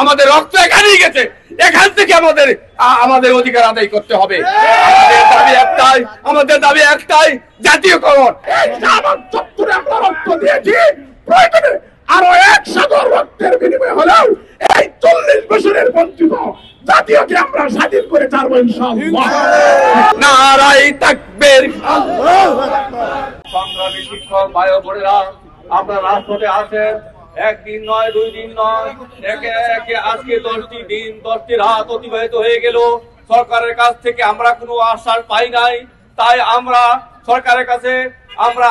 আমাদের রক্ত এখানেই গেছে, এখান থেকে আমাদের অধিকার আদায় করতে হবে। আমাদের দাবি একটাই জাতীয়করণ। আমরা রক্ত দিয়েছি, প্রয়োজনে আরো 1 সাগর রক্তের বিনিময়ে হলেও এই 40 বছরের বঞ্চিত জাতীয়কে আমরা স্বাধীন করে ছাড়বো ইনশাআল্লাহ। নারায়ে তাকবীর। সংগ্রামী শিক্ষক ভাই ও বোনেরা, আপনারা রাজপথে আছেন, একদিন নয়, 2 দিন নয়, একে একে আজকে 10টি দিন 10টি রাত অতিবাহিত হয়ে গেল। সরকারের কাছ থেকে আমরা কোনো আশ্বাস পাই নাই। তাই আমরা সরকারের কাছে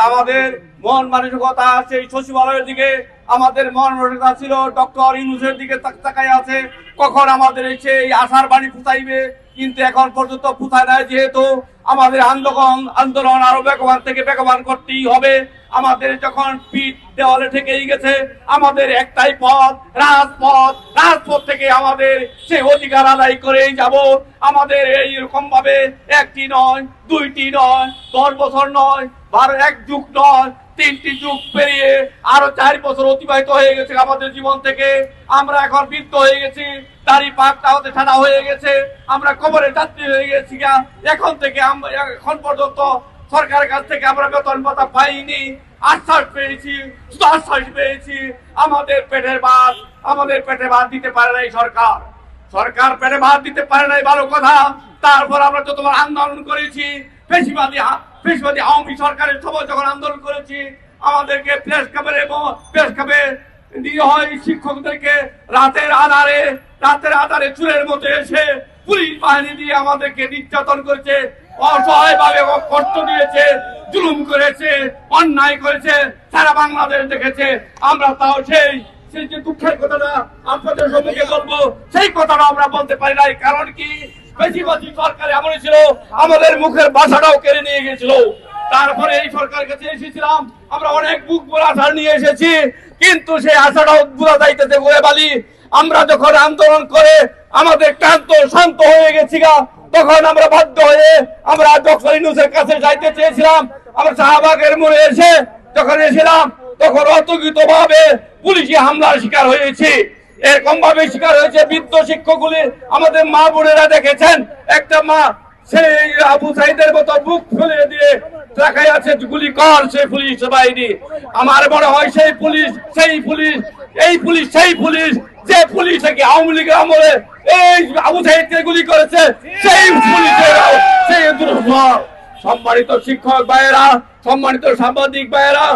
আমাদের মন মানসিকতা সেই সচিবালয়ের দিকে আমাদের মন মানসিকতা ছিল ডক্টর ইউনূসের দিকে তাকাই আছে, কখন আমাদের সেই আশার বাণী ফুটাইবে, কিন্তু এখন পর্যন্ত ফুটায় নাই। যেহেতু আমাদের আন্দোলন আরো বেগবান করতেই হবে। আমাদের যখন পিঠ দেওয়ালে ঠেকেই গেছে, আমাদের একটাই পথ, রাজপথ থেকে আমাদের সেই অধিকার আদায় করেই যাব। আমাদের এইরকম ভাবে 1টি নয়, 2টি নয়, 10 বছর নয়, 1 যুগ নয়, 3টি যুগ পেরিয়ে আরো 4 বছর অতিবাহিত হয়ে গেছে আমাদের জীবন থেকে। আমরা এখন বৃদ্ধ হয়ে গেছি, দাড়ি পাকটা হতে ছাড়া হয়ে গেছে, আমরা কবরে যাত্রী হয়ে গেছি। এখন পর্যন্ত সরকারের কাছ থেকে আমরা বেতন ভাতা পাইনি। আশ্বাস পেয়েছি, আমাদের পেটে ভাত দিতে পারে নাই সরকার পেটে ভাত দিতে পারে নাই, ভালো কথা। তারপর আমরা যতবার আন্দোলন করেছি, পেশিবাদী আওয়ামী সরকারের সময় যখন আন্দোলন করেছি, আমাদেরকে প্রেস ক্লাবে দিয়ে হয় শিক্ষকদেরকে রাতের আধারে চুরের মতো এসে পুলিশ বাহিনী দিয়ে আমাদেরকে নির্যাতন করেছে, অসহায় ভাবে কষ্ট দিয়েছে, জুলুম করেছে, অন্যায় করেছে, সারা বাংলাদেশ দেখেছে। আমরা তাও সেই যে দুঃখের কথাটা আপনাদের সম্মুখে বলবো, সেই কথাটা আমরা বলতে পারি নাই। কারণ কি, বেশিরভাগই সরকার এমনই ছিল, আমাদের মুখের ভাষাটাও কেড়ে নিয়ে গেছিল। তারপরে এই সরকারের কাছে এসেছিলাম, আমরা অনেক বুক ভরা আশা নিয়ে এসেছি, কিন্তু সেই আশাটাও বুঝা যাইতেছে বলে বালি। আমরা যখন আন্দোলন করে আমাদের ক্লান্ত শান্ত হয়ে গেছি, তখন আমরা বাধ্য হয়ে আমরা ডক্টর ইউনূসের কাছে যাইতে চেয়েছিলাম। আমরা শাহবাগের মোড়ে যখন এসেছিলাম, তখন অতর্কিত ভাবে পুলিশি হামলার শিকার হয়েছি। এরকম ভাবে শিকার হয়েছে বৃদ্ধ শিক্ষকগুলি। আমাদের মা বোনেরা দেখেছেন, একটা মা সেই আবু সাইদের মতো বুক ফুলে দিয়ে তাকাই আছে, গুলি কর সেই পুলিশ বাহিনী। আমার মনে হয় সেই পুলিশ যে পুলিশ নাকি আওয়ামী লীগের আমলে এই আবু সাইদকে গুলি করেছে, সেই পুলিশের সম্মানিত শিক্ষক ভাইয়েরা, সম্মানিত সাংবাদিক ভাইয়েরা,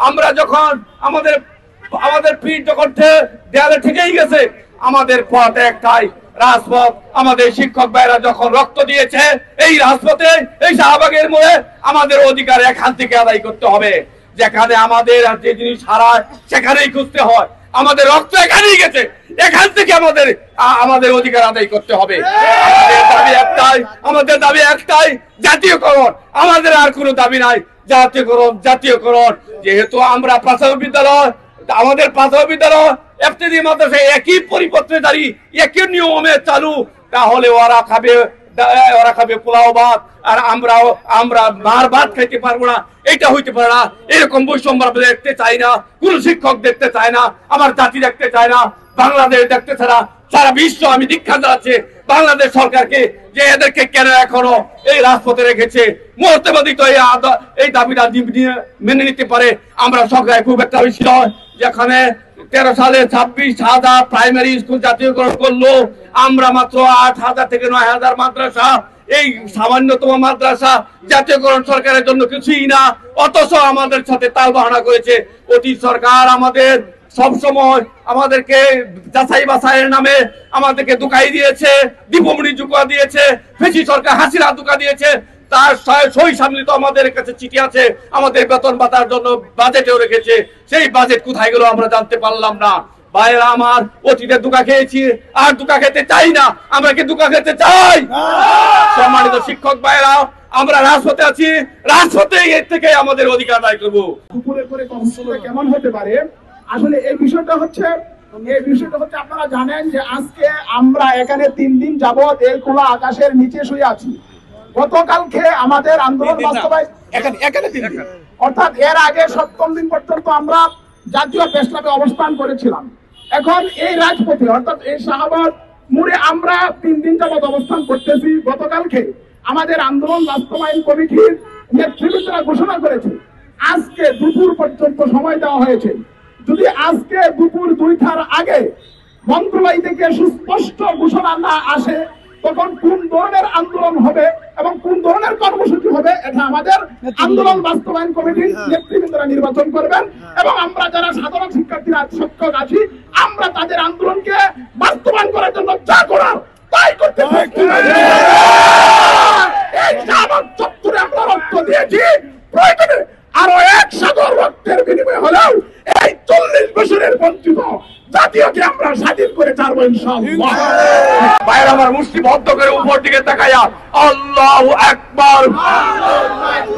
আমরা যখন আমাদের পিঠ যখন দেয়ালে ঠেকেই গেছে, আমাদের পথ একটাই, রাজপথ। আমাদের শিক্ষক ভাইরা যখন রক্ত দিয়েছে এই রাজপথে, এই শাহবাগের মোড়ে, আমাদের অধিকার এখান থেকে আদায় করতে হবে। যেখানে আমাদের যে জিনিস হারায় সেখানেই খুঁজতে হয়। আমাদের রক্ত এখানেই গেছে, এখান থেকে আমাদের অধিকার আদায় করতে হবে। আমাদের দাবি একটাই জাতীয়করণ। আমাদের আর কোনো দাবি নাই, জাতীয়করণ। যেহেতু আমরা আমাদের প্রাথমিক বিদ্যালয় এফটিডি মাদ্রাসায় একই পরিপত্রে দাঁড়িয়ে একই নিয়মে চালু, তাহলে ওরা খাবে পোলাও ভাত আর আমরা মার ভাত খাইতে পারবো না। এটা হইতে পারে না। এরকম বৈষম্য দেখতে চাই না, কোন শিক্ষক দেখতে চায় না, আমার জাতি দেখতে চায় না, বাংলাদেশ দেখতে ছাড়া সারা বিশ্ব আমি দীক্ষা জানাচ্ছি বাংলাদেশ সরকারকে, যে এদেরকে কেন এখনো এই রাজপথে রেখেছে। মুহূর্তবাদী তো এই দাবিটা মেনে নিতে পারে। আমরা সরকার খুব একটা বেশি নয়, যেখানে 13 সালে 26,000 প্রাইমারি স্কুল জাতীয়করণ করলো, আমরা মাত্র 8,000 থেকে 9,000 মাদ্রাসা, এই সামান্যতম মাদ্রাসা জাতীয়করণ সরকারের জন্য কিছুই না। অথচ আমাদের সাথে তাল বাহানা করেছে অতীত সরকার। আমাদের সবসময় আমাদেরকে যাচাই বাছাইয়ের নামে আমাদেরকে ধোঁকাই দিয়েছে, দীপমণি ধোঁকা দিয়েছে, ফেসি সরকার হাসিনা ধোঁকা দিয়েছে। তার সই সামলিত আমাদের কাছে চিঠি আছে, আমাদের বেতন ভাতার জন্য বাজেটেও রেখেছে। সেই বাজেট কোথায় গেল আমরা জানতে পারলাম না। ভাইয়েরা আমার, অতীতে ধোঁকা খেয়েছি, আর ধোঁকা খেতে চাই না। আমরা কি ধোঁকা খেতে চাই? সম্মানিত শিক্ষক ভাইয়েরা, আমরা রাজপথে আছি, রাজপথে এর থেকে আমাদের অধিকার আদায় করবো। উপরে করে কেমন হতে পারে? আসলে এই বিষয়টা হচ্ছে আপনারা জানেন যে আজকে আমরা এখানে 3 দিন যাবত এই খোলা আকাশের নিচে শুয়ে আছি। গতকালকে আমাদের আন্দোলন বাস্তবায়ন অর্থাৎ এর আগে 7ম দিন পর্যন্ত আমরা জাতীয় প্রেস ক্লাবে অবস্থান করেছিলাম। এখন এই রাজপথে অর্থাৎ এই শাহবাগ মোড়ে আমরা 3 দিন যাবত অবস্থান করতেছি। গতকালকে আমাদের আন্দোলন বাস্তবায়ন কমিটির নেতৃবৃন্দরা ঘোষণা করেছে আজকে দুপুর পর্যন্ত সময় দেওয়া হয়েছে। যদি আজকে দুপুর 2টার আগে মন্ত্রণালয় থেকে সুস্পষ্ট ঘোষণা না আসে তখন কোন ধরনের আন্দোলন হবে এবং কোন ধরনের কর্মসূচি হবে এটা আমাদের আন্দোলন বাস্তবায়ন কমিটির নেতৃবৃন্দরা নির্বাচন করবেন এবং আমরা যারা সাধারণ শিক্ষার্থীরা সক্ষম আছি আমরা তাদের আন্দোলনকে বাস্তবায়ন করার জন্য যা করার তাই করতে এই শাহবাগ চত্বরে আমরা রক্ত দিয়েছি, প্রয়োজনে আরো 1 সাগর রক্তের বিনিময়ে হলেও এই 40 বছরের বঞ্চিত জাতীয়কে আমরা স্বাধীন করে ছাড়বো ইনশাআল্লাহ। ভাইয়ের আমার মুষ্টিবদ্ধ করে উপর দিকে তাকাইয়া আল্লাহু আকবার,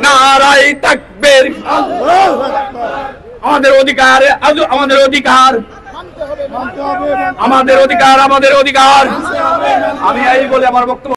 নারায়ে তাকবীর। আমাদের অধিকার, আমাদের অধিকার, আমাদের অধিকার, আমাদের অধিকার। আমি এই বলে আমার বক্তব্য